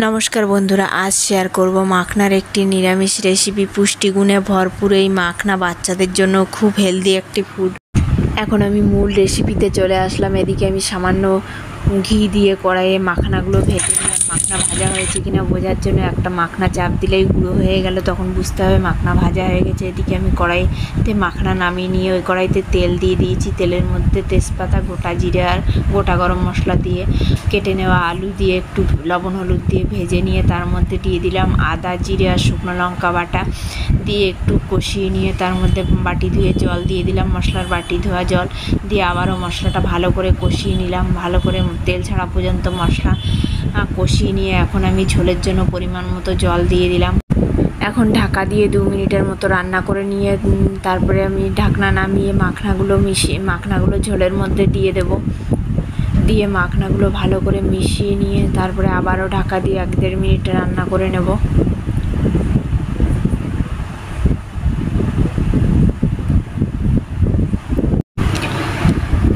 নমস্কার বন্ধুরা, আজ শেয়ার করব মাখনার একটি নিরামিষ রেসিপি। পুষ্টিগুণে ভরপুর এই মাখনা বাচ্চাদের জন্য খুব হেলদি একটি ফুড। এখন আমি মূল রেসিপিতে চলে আসলাম। এদিকে আমি সামান্য ঘি দিয়ে কড়াইয়ে মাখনাগুলো ভেজে নিলাম। মাখনা ভাজা হয়েছে কিনা বোঝার জন্য একটা মাখনা চাপ দিলেই গুঁড়ো হয়ে গেল, তখন বুঝতে হবে মাখনা ভাজা হয়ে গেছে। এদিকে আমি কড়াইতে মাখনা নামিয়ে নিয়ে ওই কড়াইতে তেল দিয়ে দিয়েছি। তেলের মধ্যে তেজপাতা, গোটা জিরে আর গোটা গরম মশলা দিয়ে কেটে নেওয়া আলু দিয়ে একটু লবণ হলুদ দিয়ে ভেজে নিয়ে তার মধ্যে দিয়ে দিলাম আদা, জিরে আর শুকনো লঙ্কা বাটা দিয়ে একটু কষিয়ে নিয়ে তার মধ্যে বাটি ধুয়ে জল দিয়ে দিলাম, মশলার বাটি ধোয়া জল দিয়ে আবারও মশলাটা ভালো করে কষিয়ে নিলাম। ভালো করে তেল ছাড়া পর্যন্ত মশলা কষিয়ে নিয়ে এখন আমি ঝোলের জন্য পরিমাণ মতো জল দিয়ে দিলাম। এখন ঢাকা দিয়ে 2 মিনিটের মতো রান্না করে নিয়ে তারপরে আমি ঢাকনা নামিয়ে মাখনাগুলো ঝোলের মধ্যে দিয়ে দেব। দিয়ে মাখনাগুলো ভালো করে মিশিয়ে নিয়ে তারপরে আবারও ঢাকা দিয়ে 1-1.5 মিনিট রান্না করে নেব।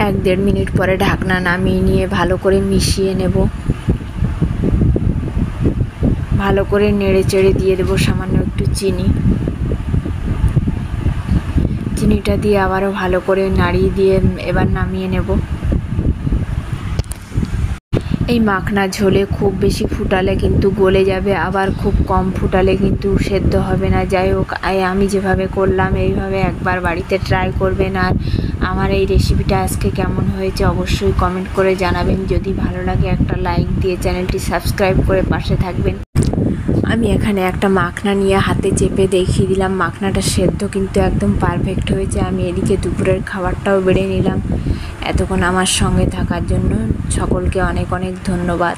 এক 1.5 মিনিট পরে ঢাকনা নামিয়ে নিয়ে ভালো করে মিশিয়ে নেব। ভালো করে নেড়ে চেড়ে দিয়ে দেবো সামান্য একটু চিনিটা দিয়ে আবারও ভালো করে নাড়িয়ে দিয়ে এবার নামিয়ে নেব। এই মাখনা ঝোলে খুব বেশি ফুটালে কিন্তু গলে যাবে, আবার খুব কম ফুটালে কিন্তু সেদ্ধ হবে না। যাই হোক, আমি যেভাবে করলাম এইভাবে একবার বাড়িতে ট্রাই করবেন। আর আমার এই রেসিপিটা আজকে কেমন হয়েছে অবশ্যই কমেন্ট করে জানাবেন। যদি ভালো লাগে একটা লাইক দিয়ে চ্যানেলটি সাবস্ক্রাইব করে পাশে থাকবেন। আমি এখানে একটা মাখনা নিয়ে হাতে চেপে দেখিয়ে দিলাম। মাখনাটা সেদ্ধ কিন্তু একদম পারফেক্ট হয়েছে। আমি এদিকে দুপুরের খাবারটাও বেড়ে নিলাম। এতক্ষণ আমার সঙ্গে থাকার জন্য সকলকে অনেক অনেক ধন্যবাদ।